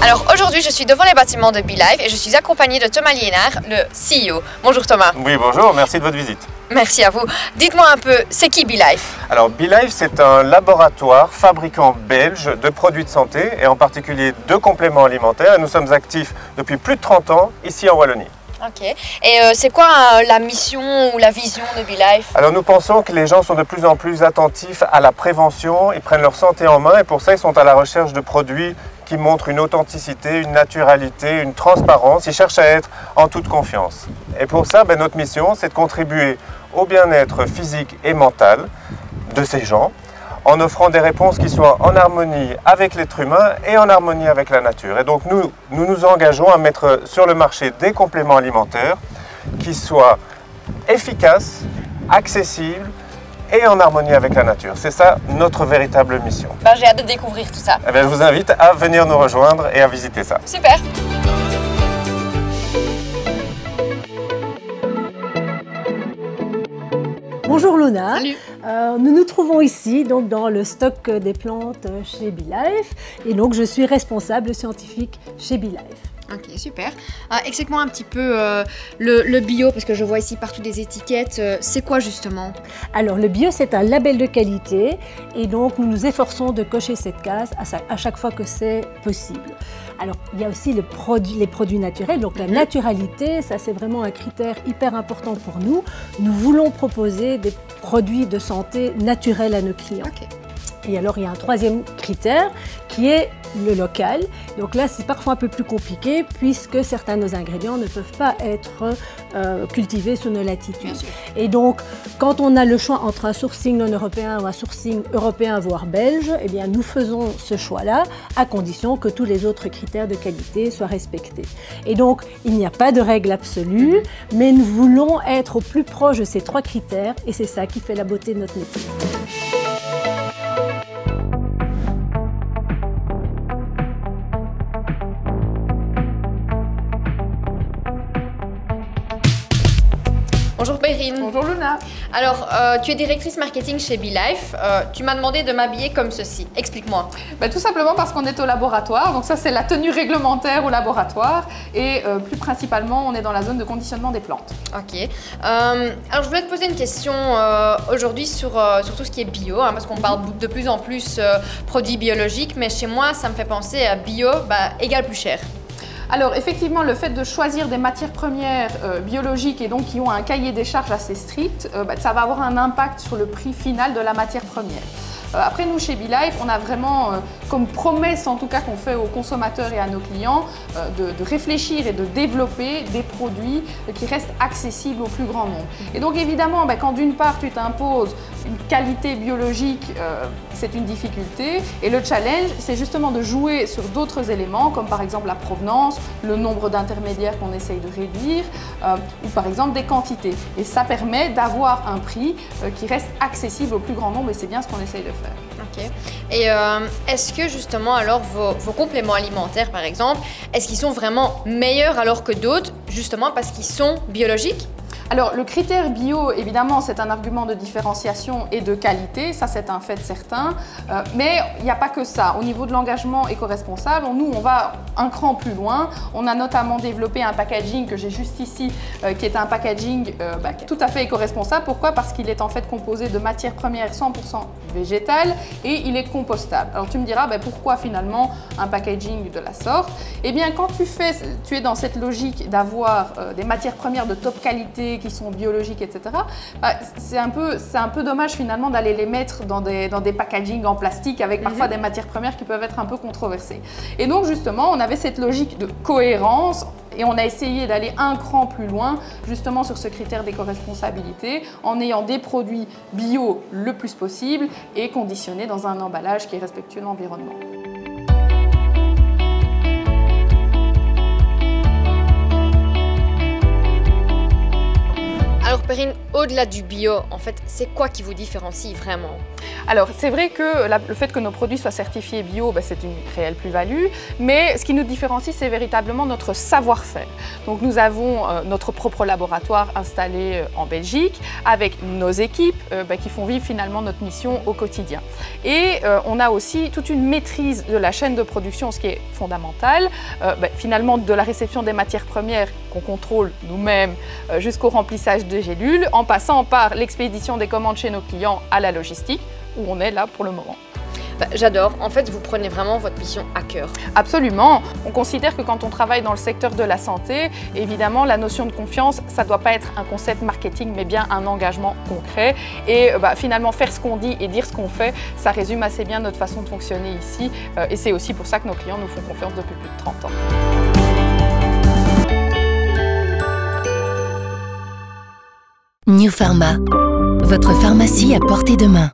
Alors aujourd'hui, je suis devant les bâtiments de BeLife et je suis accompagnée de Thomas Liénard, le CEO. Bonjour Thomas. Oui, bonjour, merci de votre visite. Merci à vous. Dites-moi un peu, c'est qui BeLife? Alors BeLife, c'est un laboratoire fabricant belge de produits de santé et en particulier de compléments alimentaires. Et nous sommes actifs depuis plus de 30 ans ici en Wallonie. Ok. Et c'est quoi la mission ou la vision de BeLife? Alors nous pensons que les gens sont de plus en plus attentifs à la prévention, ils prennent leur santé en main et pour ça ils sont à la recherche de produits qui montrent une authenticité, une naturalité, une transparence. Ils cherchent à être en toute confiance. Et pour ça, notre mission, c'est de contribuer au bien-être physique et mental de ces gens en offrant des réponses qui soient en harmonie avec l'être humain et en harmonie avec la nature. Et donc nous nous engageons à mettre sur le marché des compléments alimentaires qui soient efficaces, accessibles et en harmonie avec la nature. C'est ça notre véritable mission. J'ai hâte de découvrir tout ça. Je vous invite à venir nous rejoindre et à visiter ça. Super. Bonjour Luna. Salut. Nous nous trouvons ici donc dans le stock des plantes chez BeLife et donc je suis responsable scientifique chez BeLife. Ok, super. Explique-moi un petit peu le bio, parce que je vois ici partout des étiquettes. C'est quoi justement? Alors le bio c'est un label de qualité et donc nous nous efforçons de cocher cette case à chaque fois que c'est possible. Alors il y a aussi les produits naturels, donc la naturalité, ça c'est vraiment un critère hyper important pour nous. Nous voulons proposer des produits de santé naturels à nos clients. Ok. Et alors, il y a un troisième critère qui est le local. Donc là, c'est parfois un peu plus compliqué puisque certains de nos ingrédients ne peuvent pas être cultivés sous nos latitudes. Et donc, quand on a le choix entre un sourcing non européen ou un sourcing européen, voire belge, eh bien, nous faisons ce choix-là à condition que tous les autres critères de qualité soient respectés. Et donc, il n'y a pas de règle absolue, mais nous voulons être au plus proche de ces trois critères et c'est ça qui fait la beauté de notre métier. Bonjour Perrine. Bonjour Luna. Alors, tu es directrice marketing chez BeLife. Tu m'as demandé de m'habiller comme ceci. Explique-moi. Tout simplement parce qu'on est au laboratoire. Donc ça, c'est la tenue réglementaire au laboratoire. Et plus principalement, on est dans la zone de conditionnement des plantes. Ok. Alors, je voulais te poser une question aujourd'hui sur tout ce qui est bio, parce qu'on parle de plus en plus produits biologiques. Mais chez moi, ça me fait penser à bio égale plus cher. Alors effectivement, le fait de choisir des matières premières biologiques et donc qui ont un cahier des charges assez strict, ça va avoir un impact sur le prix final de la matière première. Après, nous, chez BeLife, on a vraiment comme promesse, en tout cas, qu'on fait aux consommateurs et à nos clients, de réfléchir et de développer des produits qui restent accessibles au plus grand nombre. Et donc, évidemment, quand d'une part, tu t'imposes une qualité biologique, c'est une difficulté. Et le challenge, c'est justement de jouer sur d'autres éléments, comme par exemple la provenance, le nombre d'intermédiaires qu'on essaye de réduire, ou par exemple des quantités. Et ça permet d'avoir un prix qui reste accessible au plus grand nombre, et c'est bien ce qu'on essaye de faire. Ok. Et est-ce que justement alors vos compléments alimentaires par exemple, est-ce qu'ils sont vraiment meilleurs alors que d'autres justement parce qu'ils sont biologiques? Alors le critère bio, évidemment, c'est un argument de différenciation et de qualité, ça c'est un fait certain, mais il n'y a pas que ça. Au niveau de l'engagement éco-responsable, nous on va un cran plus loin. On a notamment développé un packaging que j'ai juste ici, qui est un packaging tout à fait éco-responsable. Pourquoi? Parce qu'il est en fait composé de matières premières 100% végétales et il est compostable. Alors tu me diras, pourquoi finalement un packaging de la sorte? Eh bien quand tu es dans cette logique d'avoir des matières premières de top qualité, qui sont biologiques, etc., c'est un peu dommage finalement d'aller les mettre dans des packagings en plastique avec parfois des matières premières qui peuvent être un peu controversées. Et donc justement, on avait cette logique de cohérence et on a essayé d'aller un cran plus loin justement sur ce critère d'éco-responsabilité en ayant des produits bio le plus possible et conditionnés dans un emballage qui est respectueux de l'environnement. Alors Perrine, au-delà du bio, en fait, c'est quoi qui vous différencie vraiment? Alors, c'est vrai que le fait que nos produits soient certifiés bio, c'est une réelle plus-value, mais ce qui nous différencie, c'est véritablement notre savoir-faire. Donc, nous avons notre propre laboratoire installé en Belgique, avec nos équipes qui font vivre finalement notre mission au quotidien. Et on a aussi toute une maîtrise de la chaîne de production, ce qui est fondamental, finalement de la réception des matières premières qu'on contrôle nous-mêmes jusqu'au remplissage de gélules, en passant par l'expédition des commandes chez nos clients à la logistique, où on est là pour le moment. J'adore. En fait, vous prenez vraiment votre mission à cœur. Absolument. On considère que quand on travaille dans le secteur de la santé, évidemment, la notion de confiance, ça ne doit pas être un concept marketing, mais bien un engagement concret. Et finalement, faire ce qu'on dit et dire ce qu'on fait, ça résume assez bien notre façon de fonctionner ici. Et c'est aussi pour ça que nos clients nous font confiance depuis plus de 30 ans. New Pharma, votre pharmacie à portée de main.